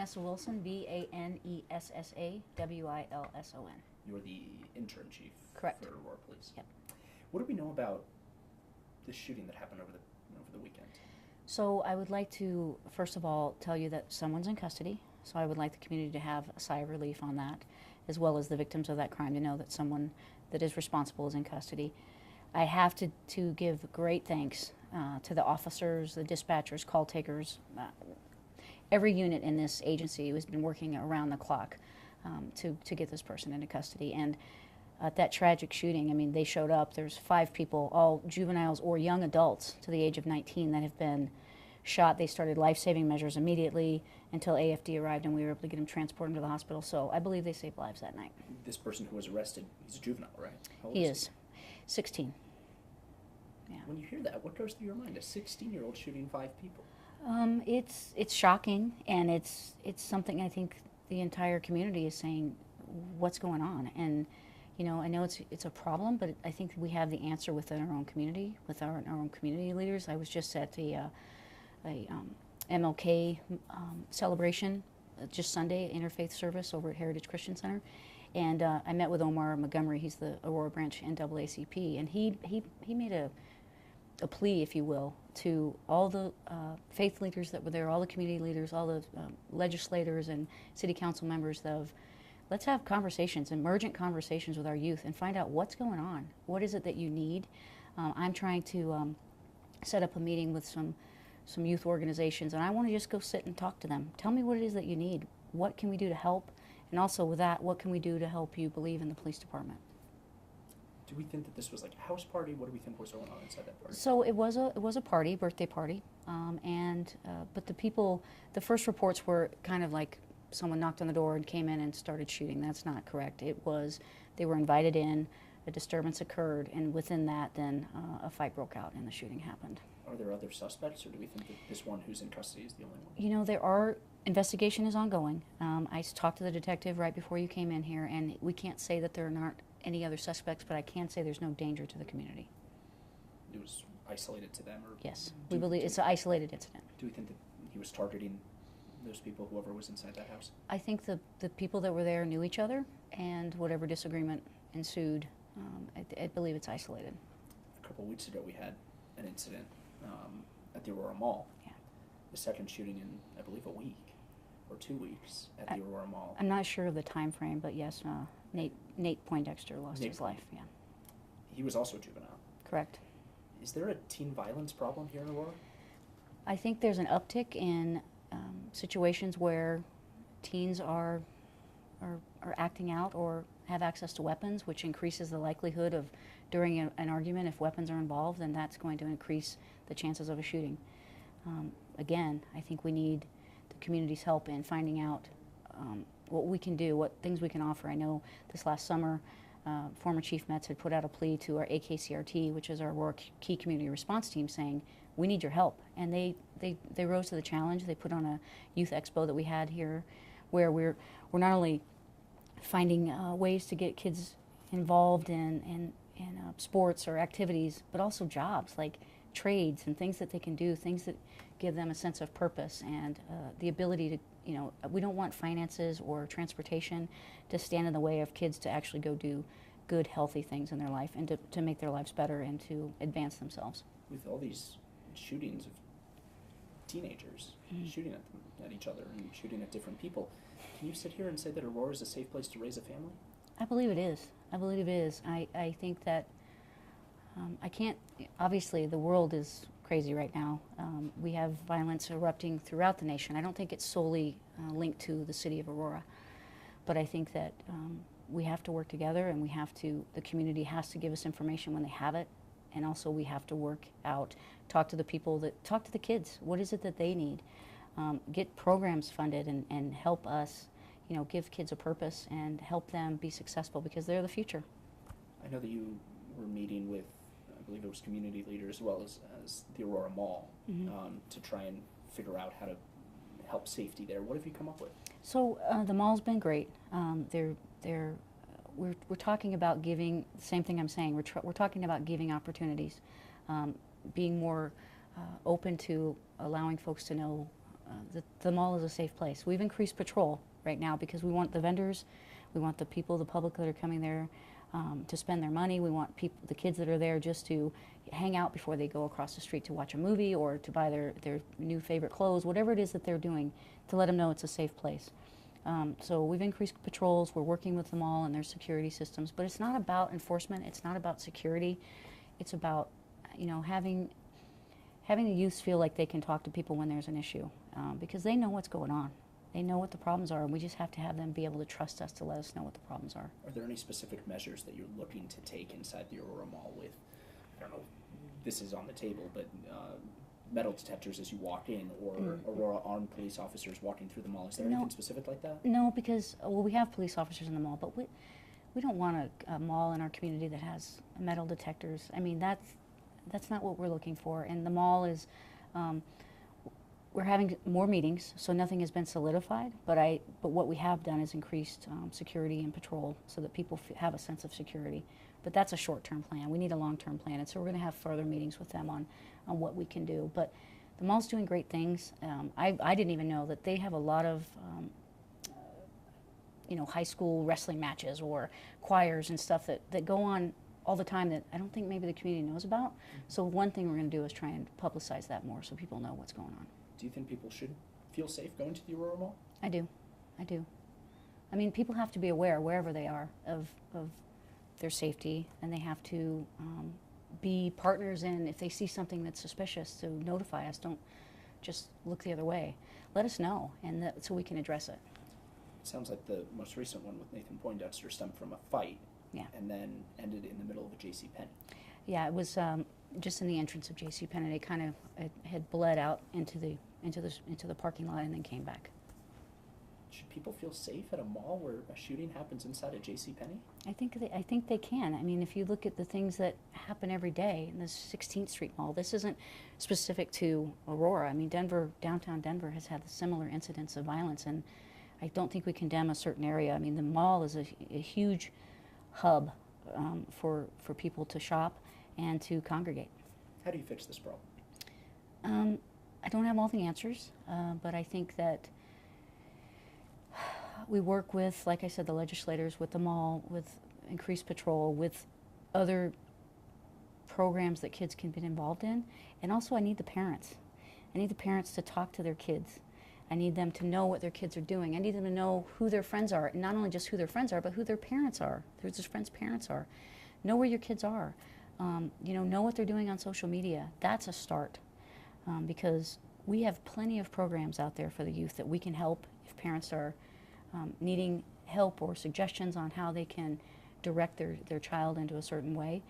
Vanessa Wilson, Vanessa Wilson. You're the interim chief. Correct. For Aurora Police. Yep. What do we know about the shooting that happened over the weekend? So I would like to, first of all, tell you that someone's in custody. So I would like the community to have a sigh of relief on that, as well as the victims of that crime to know that someone that is responsible is in custody. I have to give great thanks to the officers, the dispatchers, call takers, every unit in this agency has been working around the clock to get this person into custody. And that tragic shooting, I mean, they showed up. There's 5 people, all juveniles or young adults to the age of 19 that have been shot. They started life-saving measures immediately until AFD arrived and we were able to get him transported to the hospital. So I believe they saved lives that night. This person who was arrested, he's a juvenile, right? How old He is 16. Yeah. When you hear that, what goes through your mind? A 16-year-old shooting 5 people? It's shocking, and it's something I think the entire community is saying, what's going on? And you know, I know it's a problem, but I think we have the answer within our own community, with our own community leaders. I was just at the MLK celebration just Sunday, interfaith service over at Heritage Christian Center, and I met with Omar Montgomery. He's the Aurora branch NAACP, and he made a plea, if you will, to all the faith leaders that were there, all the community leaders, all the legislators and city council members of, let's have conversations, emergent conversations with our youth and find out what's going on. What is it that you need? I'm trying to set up a meeting with some youth organizations, and I want to just go sit and talk to them. Tell me what it is that you need. What can we do to help? And also with that, what can we do to help you believe in the police department? Do we think that this was like a house party? What do we think was going on inside that party? So it was a party, birthday party, but the first reports were kind of like someone knocked on the door and came in and started shooting. That's not correct. It was, they were invited in, a disturbance occurred, and within that then a fight broke out and the shooting happened. Are there other suspects, or do we think that this one who's in custody is the only one? You know, investigation is ongoing. I talked to the detective right before you came in here, and we can't say that there aren't any other suspects, but I can say there's no danger to the community. It was isolated to them? Or yes, we believe it's an isolated incident. Do we think that he was targeting those people, whoever was inside that house? I think the people that were there knew each other, and whatever disagreement ensued, I believe it's isolated. A couple of weeks ago we had an incident at the Aurora Mall. Yeah. The second shooting in, I believe, a week or 2 weeks at the Aurora Mall. I'm not sure of the time frame, but yes, Nate Poindexter lost his life. Yeah. He was also juvenile. Correct. Is there a teen violence problem here in Aurora? I think there's an uptick in situations where teens are acting out or have access to weapons, which increases the likelihood of, during an argument, if weapons are involved, then that's going to increase the chances of a shooting. Again, I think we need the community's help in finding out what we can do, what things we can offer. I know this last summer, former Chief Metz had put out a plea to our AKCRT, which is our Aurora Key Community Response Team, saying, we need your help. And they rose to the challenge. They put on a youth expo that we had here, where we're not only finding ways to get kids involved in sports or activities, but also jobs like trades and things that they can do, things that give them a sense of purpose and the ability to, you know, we don't want finances or transportation to stand in the way of kids to actually go do good, healthy things in their life and to make their lives better and to advance themselves. With all these shootings of teenagers shooting at each other and shooting at different people, can you sit here and say that Aurora is a safe place to raise a family? I believe it is. I believe it is. I think that I can't, obviously the world is crazy right now. We have violence erupting throughout the nation. I don't think it's solely linked to the city of Aurora, but I think that we have to work together, and the community has to give us information when they have it, and also we have to work out, talk to the kids. What is it that they need? Get programs funded and help us, you know, give kids a purpose and help them be successful, because they're the future. I know that you were meeting with, I believe it was community leaders as well as the Aurora Mall to try and figure out how to help safety there. What have you come up with? So the mall's been great. We're talking about giving, same thing I'm saying, we're talking about giving opportunities, being more open to allowing folks to know the mall is a safe place. We've increased patrol right now because we want the vendors, we want the people, the public that are coming there to spend their money. We want the kids that are there just to hang out before they go across the street to watch a movie or to buy their new favorite clothes, whatever it is that they're doing, to let them know it's a safe place. So we've increased patrols. We're working with them all and their security systems. But it's not about enforcement. It's not about security. It's about, having the youth feel like they can talk to people when there's an issue, because they know what's going on. They know what the problems are, and we just have to have them be able to trust us to let us know what the problems are. Are there any specific measures that you're looking to take inside the Aurora Mall with, I don't know, this is on the table, but metal detectors as you walk in, or Aurora armed police officers walking through the mall? Is there anything specific like that? No, because, we have police officers in the mall, but we don't want a mall in our community that has metal detectors. I mean, that's not what we're looking for. And the mall is, we're having more meetings, so nothing has been solidified, but what we have done is increased security and patrol so that people have a sense of security. But that's a short-term plan. We need a long-term plan, and so we're going to have further meetings with them on what we can do. But the mall's doing great things. I didn't even know that they have a lot of high school wrestling matches or choirs and stuff that go on all the time that I don't think maybe the community knows about. So one thing we're going to do is try and publicize that more so people know what's going on. Do you think people should feel safe going to the Aurora Mall? I do. I mean, people have to be aware wherever they are of their safety, and they have to be partners in, if they see something that's suspicious, to notify us. Don't just look the other way. Let us know, and so we can address it. It sounds like the most recent one with Nathan Poindexter stemmed from a fight, and then ended in the middle of a JCPenney. Yeah, it was just in the entrance of JCPenney. It kind of had bled out into the parking lot and then came back. Should people feel safe at a mall where a shooting happens inside a JCPenney? I think they can. I mean, if you look at the things that happen every day in the 16th Street Mall, this isn't specific to Aurora. I mean, downtown Denver has had similar incidents of violence, and I don't think we condemn a certain area. I mean, the mall is a huge hub for people to shop and to congregate. How do you fix this problem? I don't have all the answers, but I think that we work with, like I said, the legislators, with the mall, with increased patrol, with other programs that kids can be involved in. And also I need the parents. I need the parents to talk to their kids. I need them to know what their kids are doing. I need them to know who their friends are, and not only just who their friends are, but who their parents are, who their friends' parents are. Know where your kids are. Know what they're doing on social media. That's a start, because we have plenty of programs out there for the youth that we can help if parents are needing help or suggestions on how they can direct their child into a certain way.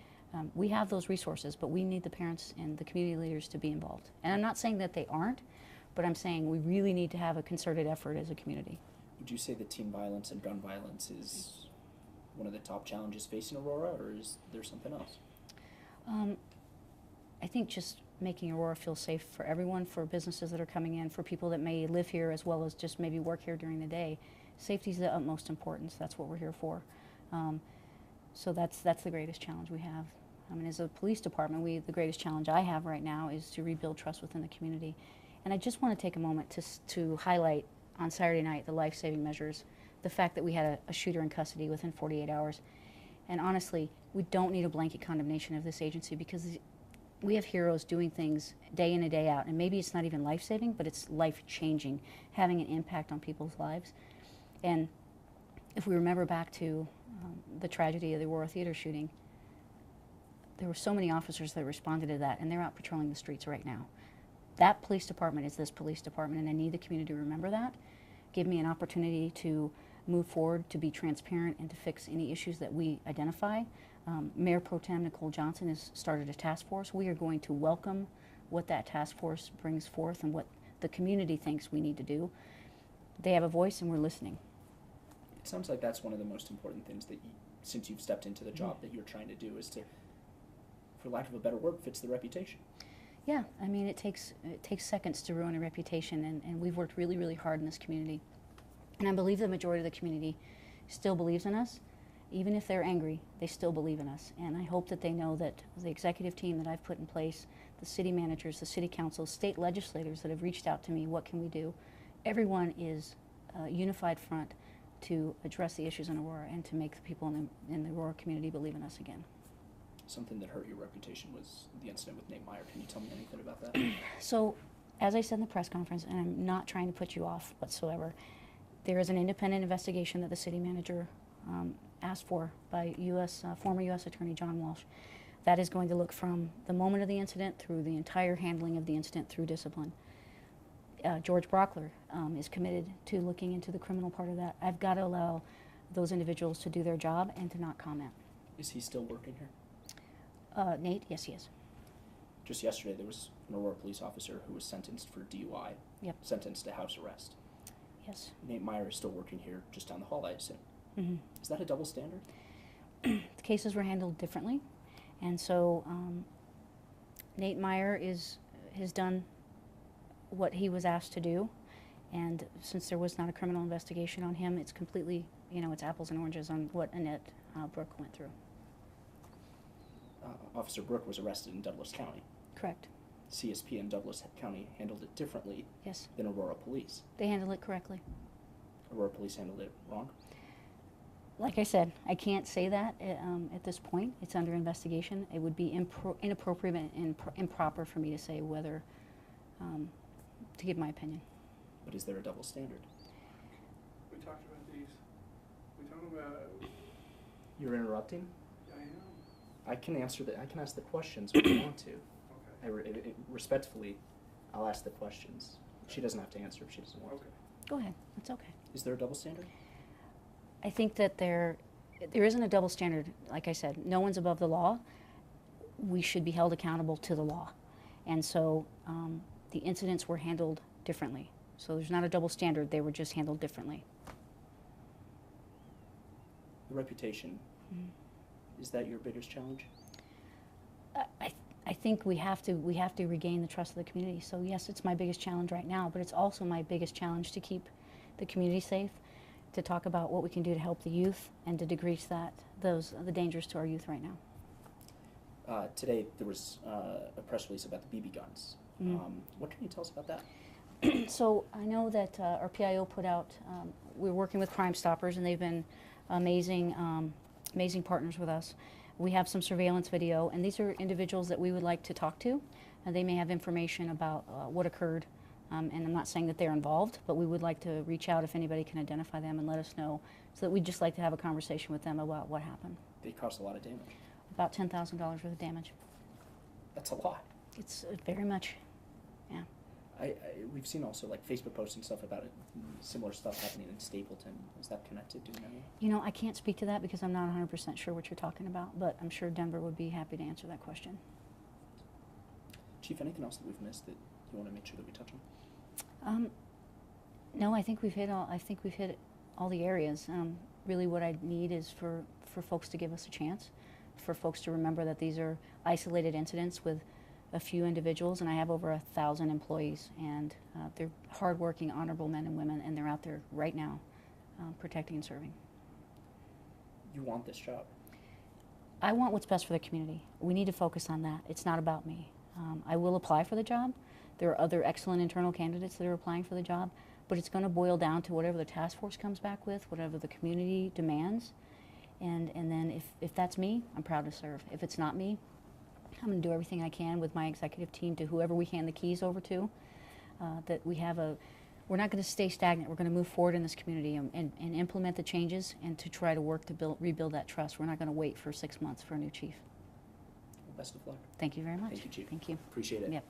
We have those resources, but we need the parents and the community leaders to be involved. And I'm not saying that they aren't, but I'm saying we really need to have a concerted effort as a community. Would you say that teen violence and gun violence is one of the top challenges facing Aurora, or is there something else? I think just making Aurora feel safe for everyone, for businesses that are coming in, for people that may live here as well as just maybe work here during the day. Safety is the utmost importance. That's what we're here for. So that's the greatest challenge we have. I mean, as a police department, the greatest challenge I have right now is to rebuild trust within the community. And I just want to take a moment to highlight on Saturday night the life-saving measures, the fact that we had a shooter in custody within 48 hours. And honestly, we don't need a blanket condemnation of this agency, because we have heroes doing things day in and day out. And maybe it's not even life-saving, but it's life-changing, having an impact on people's lives. And if we remember back to the tragedy of the Aurora Theater shooting, there were so many officers that responded to that, and they're out patrolling the streets right now. That police department is this police department, and I need the community to remember that. Give me an opportunity to move forward, to be transparent, and to fix any issues that we identify. Mayor Pro Tem Nicole Johnson has started a task force. We are going to welcome what that task force brings forth and what the community thinks we need to do. They have a voice, and we're listening. It sounds like that's one of the most important things that since you've stepped into the job that you're trying to do, is to, for lack of a better word, fix the reputation. Yeah, I mean, it takes seconds to ruin a reputation, and we've worked really, really hard in this community. And I believe the majority of the community still believes in us. Even if they're angry, they still believe in us. And I hope that they know that the executive team that I've put in place, the city managers, the city councils, state legislators that have reached out to me, what can we do? Everyone is a unified front to address the issues in Aurora and to make the people in the Aurora community believe in us again. Something that hurt your reputation was the incident with Nate Meyer. Can you tell me anything about that? So, as I said in the press conference, and I'm not trying to put you off whatsoever, there is an independent investigation that the city manager asked for by former U.S. Attorney John Walsh. That is going to look from the moment of the incident through the entire handling of the incident through discipline. George Brockler is committed to looking into the criminal part of that. I've got to allow those individuals to do their job and to not comment. Is he still working here? Nate, yes, he is. Just yesterday, there was an Aurora police officer who was sentenced for DUI, Yep. sentenced to house arrest. Yes. Nate Meyer is still working here just down the hall, I assume. Mm-hmm. Is that a double standard? The cases were handled differently, and so Nate Meyer has done what he was asked to do, and since there was not a criminal investigation on him, it's completely, it's apples and oranges on what Annette Brooke went through. Officer Burke was arrested in Douglas County. Correct. CSP in Douglas County handled it differently Yes. than Aurora Police. They handled it correctly. Aurora Police handled it wrong? Like I said, I can't say that at this point. It's under investigation. It would be inappropriate and improper for me to say whether, to give my opinion. But is there a double standard? We talked about these. We talked about. You're interrupting? I am. I can answer I can ask the questions if you want to. Okay. Respectfully, I'll ask the questions. She doesn't have to answer if she doesn't want to. Okay. Go ahead. It's okay. Is there a double standard? I think that there isn't a double standard. Like I said, no one's above the law. We should be held accountable to the law. And so the incidents were handled differently. So there's not a double standard. They were just handled differently. The reputation, is that your biggest challenge? I think we have to regain the trust of the community. So yes, it's my biggest challenge right now, but it's also my biggest challenge to keep the community safe, to talk about what we can do to help the youth and to decrease the dangers to our youth right now. Today there was a press release about the BB guns. What can you tell us about that? So I know that our PIO put out, we're working with Crime Stoppers, and they've been amazing partners with us. We have some surveillance video, and these are individuals that we would like to talk to. They may have information about what occurred, and I'm not saying that they're involved, but we would like to reach out if anybody can identify them and let us know, so that we'd just like to have a conversation with them about what happened. They caused a lot of damage. About $10,000 worth of damage. That's a lot. It's very much, yeah. We've seen also like Facebook posts and stuff about it, similar stuff happening in Stapleton. Is that connected to anything? I can't speak to that because I'm not 100% sure what you're talking about, but I'm sure Denver would be happy to answer that question. Chief, anything else that we've missed that you want to make sure that we touch on? No, I think we've hit all the areas. Really what I need is for folks to give us a chance, for folks to remember that these are isolated incidents with a few individuals, and I have over 1,000 employees, and they're hardworking, honorable men and women, and they're out there right now protecting and serving. You want this job? I want what's best for the community. We need to focus on that. It's not about me. I will apply for the job. There are other excellent internal candidates that are applying for the job, but it's going to boil down to whatever the task force comes back with, whatever the community demands, and then if that's me, I'm proud to serve. If it's not me, I'm going to do everything I can with my executive team to whoever we hand the keys over to, that we're not going to stay stagnant. We're going to move forward in this community and implement the changes and to try to work to rebuild that trust. We're not going to wait for 6 months for a new chief. Well, best of luck. Thank you very much. Thank you, Chief. Thank you. Appreciate it. Yep.